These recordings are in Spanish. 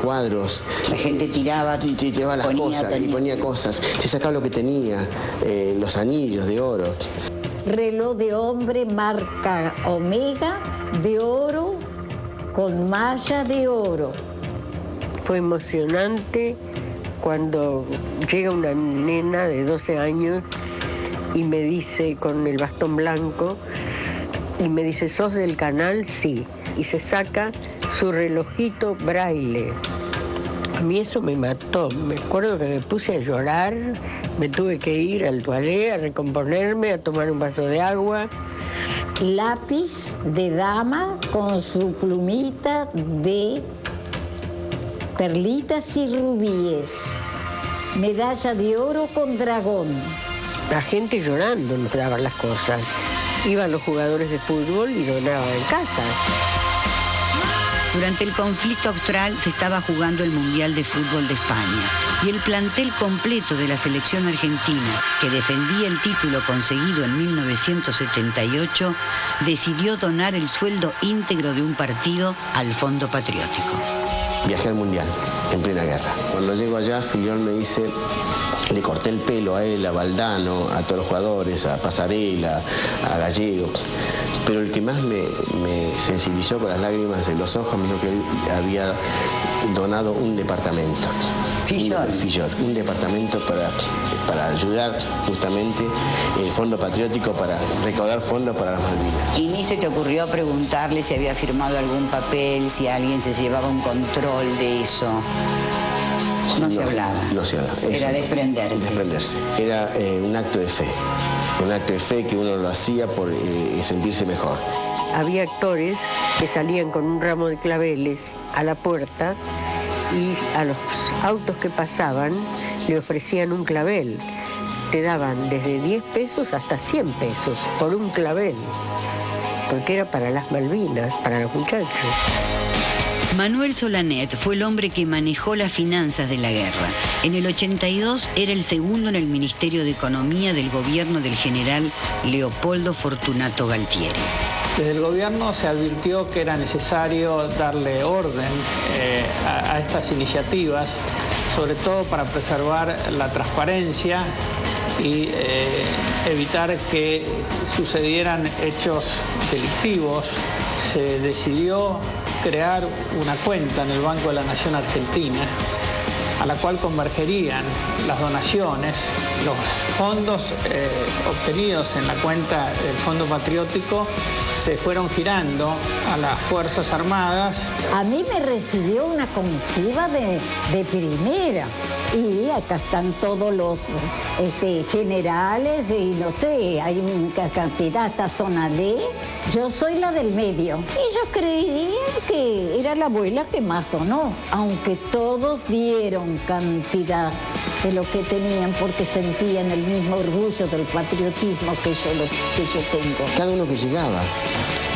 cuadros. La gente tiraba las cosas y ponía cosas. Se sacaba lo que tenía, los anillos de oro. Reloj de hombre marca Omega de oro con malla de oro. Fue emocionante cuando llega una nena de 12 años y me dice, con el bastón blanco, y me dice, ¿sos del canal? Sí. Y se saca su relojito braille. A mí eso me mató. Me acuerdo que me puse a llorar, me tuve que ir al toalé a recomponerme, a tomar un vaso de agua. Lápiz de dama con su plumita de perlitas y rubíes. Medalla de oro con dragón. La gente llorando nos daba las cosas. Iban los jugadores de fútbol y donaban casas. Durante el conflicto austral se estaba jugando el Mundial de Fútbol de España y el plantel completo de la selección argentina, que defendía el título conseguido en 1978, decidió donar el sueldo íntegro de un partido al Fondo Patriótico. Viajé al Mundial, en plena guerra. Cuando llego allá, Fillol me dice, le corté el pelo a él, a Valdano, a todos los jugadores, a Pasarela, a Gallego. Pero el que más me sensibilizó con las lágrimas en los ojos me dijo que él había donado un departamento. Fillol, un departamento para ayudar justamente el Fondo Patriótico, para recaudar fondos para las Malvinas. ¿Y ni se te ocurrió preguntarle si había firmado algún papel, si alguien se llevaba un control de eso? No se hablaba. No se hablaba. Era desprenderse. Desprenderse. Era un acto de fe. Un acto de fe que uno lo hacía por sentirse mejor. Había actores que salían con un ramo de claveles a la puerta y a los autos que pasaban le ofrecían un clavel. Te daban desde 10 pesos hasta 100 pesos por un clavel, porque era para las Malvinas, para los muchachos. Manuel Solanet fue el hombre que manejó las finanzas de la guerra. En el 82 era el segundo en el Ministerio de Economía del gobierno del general Leopoldo Fortunato Galtieri. Desde el gobierno se advirtió que era necesario darle orden a estas iniciativas, sobre todo para preservar la transparencia y evitar que sucedieran hechos delictivos. Se decidió crear una cuenta en el Banco de la Nación Argentina, a la cual convergerían las donaciones, los fondos obtenidos en la cuenta del Fondo Patriótico se fueron girando a las Fuerzas Armadas. A mí me recibió una comitiva de primera y acá están todos los generales y no sé, hay una cantidad, hasta zona D. Yo soy la del medio. Ellos creían que era la abuela que más donó, aunque todos dieron cantidad de lo que tenían porque sentían el mismo orgullo del patriotismo que yo tengo. Cada uno que llegaba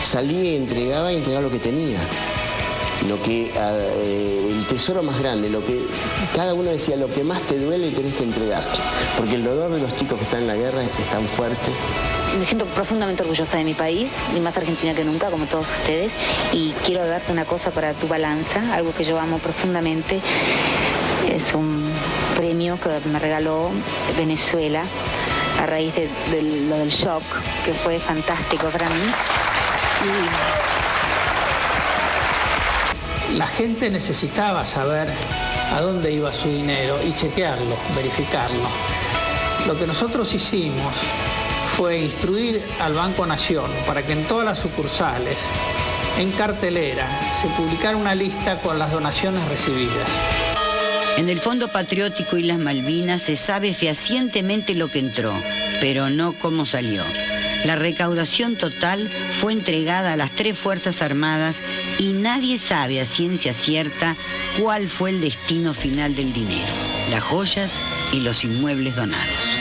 salía y entregaba lo que tenía. El tesoro más grande, lo que cada uno decía, lo que más te duele tenés que entregar. Porque el dolor de los chicos que están en la guerra es tan fuerte. Me siento profundamente orgullosa de mi país, y más argentina que nunca, como todos ustedes. Y quiero darte una cosa para tu balanza, algo que yo amo profundamente. Es un premio que me regaló Venezuela a raíz de lo del shock, que fue fantástico para mí. La gente necesitaba saber a dónde iba su dinero y chequearlo, verificarlo. Lo que nosotros hicimos fue instruir al Banco Nación para que en todas las sucursales, en cartelera, se publicara una lista con las donaciones recibidas. En el Fondo Patriótico y las Malvinas se sabe fehacientemente lo que entró, pero no cómo salió. La recaudación total fue entregada a las 3 Fuerzas Armadas y nadie sabe a ciencia cierta cuál fue el destino final del dinero, las joyas y los inmuebles donados.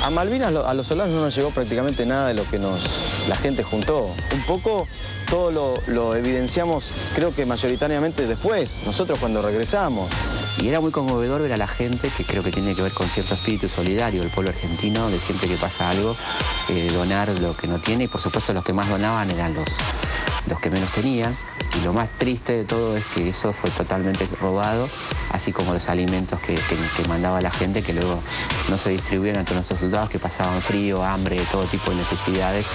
A Malvinas, a los soldados no nos llegó prácticamente nada de lo que la gente juntó. Un poco todo lo evidenciamos, creo que mayoritariamente después, nosotros cuando regresamos. Y era muy conmovedor ver a la gente, que creo que tiene que ver con cierto espíritu solidario del pueblo argentino, de siempre que pasa algo, donar lo que no tiene, y por supuesto los que más donaban eran los que menos tenían. Y lo más triste de todo es que eso fue totalmente robado, así como los alimentos que mandaba la gente, que luego no se distribuían entre nuestros soldados, que pasaban frío, hambre, todo tipo de necesidades,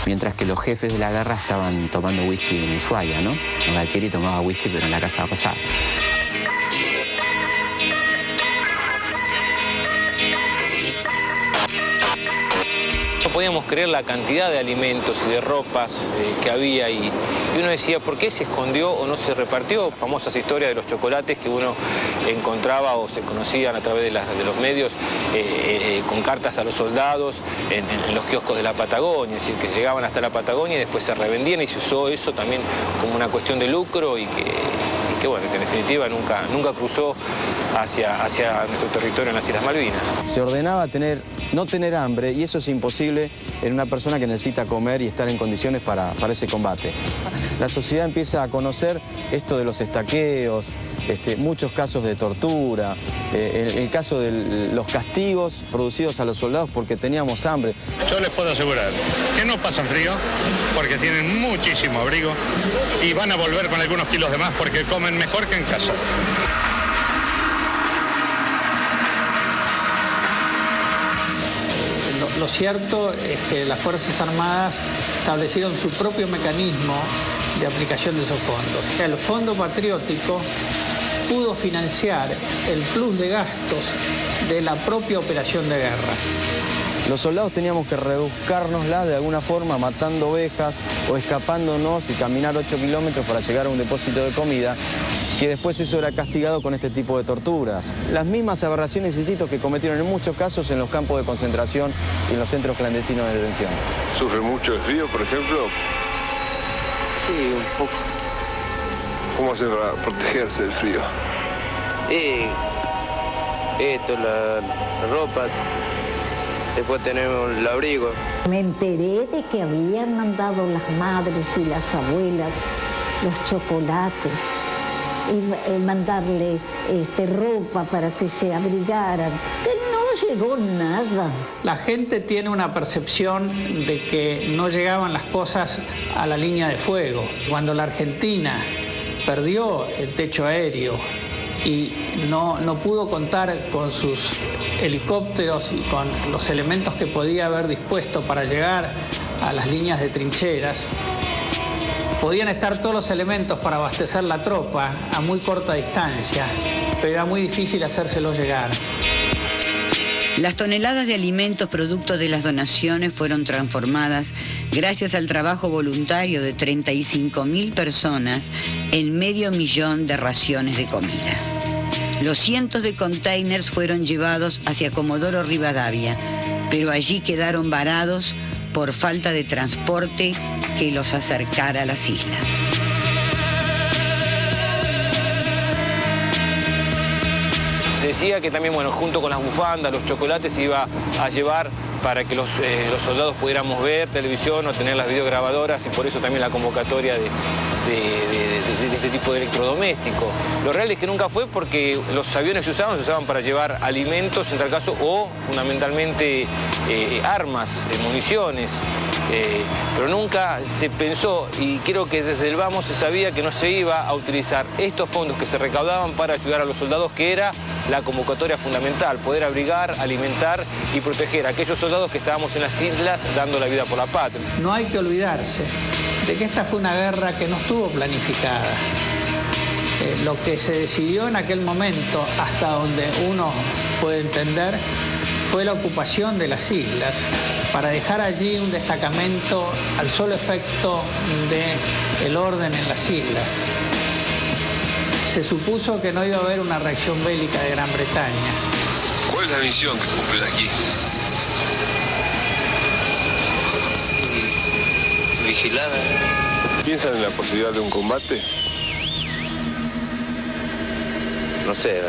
mientras que los jefes de la guerra estaban tomando whisky en Ushuaia, ¿no? Galtieri tomaba whisky, pero en la Casa Rosada. No podíamos creer la cantidad de alimentos y de ropas que había y uno decía, ¿por qué se escondió o no se repartió? Famosas historias de los chocolates que uno encontraba o se conocían a través de los medios con cartas a los soldados en los kioscos de la Patagonia, es decir, que llegaban hasta la Patagonia y después se revendían y se usó eso también como una cuestión de lucro y que bueno, que en definitiva nunca cruzó hacia nuestro territorio en las Islas Malvinas. Se ordenaba no tener hambre, y eso es imposible en una persona que necesita comer y estar en condiciones para ese combate. La sociedad empieza a conocer esto de los estaqueos, muchos casos de tortura, el caso de los castigos producidos a los soldados porque teníamos hambre. Yo les puedo asegurar que no pasan frío porque tienen muchísimo abrigo y van a volver con algunos kilos de más porque comen mejor que en casa. Lo cierto es que las Fuerzas Armadas establecieron su propio mecanismo de aplicación de esos fondos. El Fondo Patriótico pudo financiar el plus de gastos de la propia operación de guerra. Los soldados teníamos que rebuscárnosla de alguna forma, matando ovejas o escapándonos y caminar 8 kilómetros para llegar a un depósito de comida, que después eso era castigado con este tipo de torturas. Las mismas aberraciones, insisto, que cometieron en muchos casos en los campos de concentración y en los centros clandestinos de detención. ¿Sufre mucho el frío, por ejemplo? Sí, un poco. ¿Cómo hace para protegerse del frío? La ropa. Después tenemos el abrigo. Me enteré de que habían mandado las madres y las abuelas los chocolates y mandarle ropa para que se abrigaran. Que no llegó nada. La gente tiene una percepción de que no llegaban las cosas a la línea de fuego. Cuando la Argentina perdió el techo aéreo y no pudo contar con sus helicópteros y con los elementos que podía haber dispuesto para llegar a las líneas de trincheras, podían estar todos los elementos para abastecer la tropa a muy corta distancia, pero era muy difícil hacérselos llegar. Las toneladas de alimentos producto de las donaciones fueron transformadas, gracias al trabajo voluntario de 35.000 personas, en 500.000 de raciones de comida. Los cientos de containers fueron llevados hacia Comodoro Rivadavia, pero allí quedaron varados por falta de transporte que los acercara a las islas. Se decía que también, bueno, junto con las bufandas, los chocolates, se iba a llevar para que los soldados pudiéramos ver televisión o tener las videograbadoras, y por eso también la convocatoria de este tipo de electrodoméstico. Lo real es que nunca fue, porque los aviones se usaban para llevar alimentos, en tal caso, o fundamentalmente armas, municiones, pero nunca se pensó, y creo que desde el vamos se sabía que no se iba a utilizar estos fondos que se recaudaban para ayudar a los soldados, que era la convocatoria fundamental, poder abrigar, alimentar y proteger a aquellos soldados que estábamos en las islas dando la vida por la patria. No hay que olvidarse de que esta fue una guerra que no estuvo planificada. Lo que se decidió en aquel momento, hasta donde uno puede entender, fue la ocupación de las islas para dejar allí un destacamento al solo efecto del orden en las islas. Se supuso que no iba a haber una reacción bélica de Gran Bretaña. ¿Cuál es la misión que cumplís aquí? Vigilar. ¿Piensan en la posibilidad de un combate? No sé.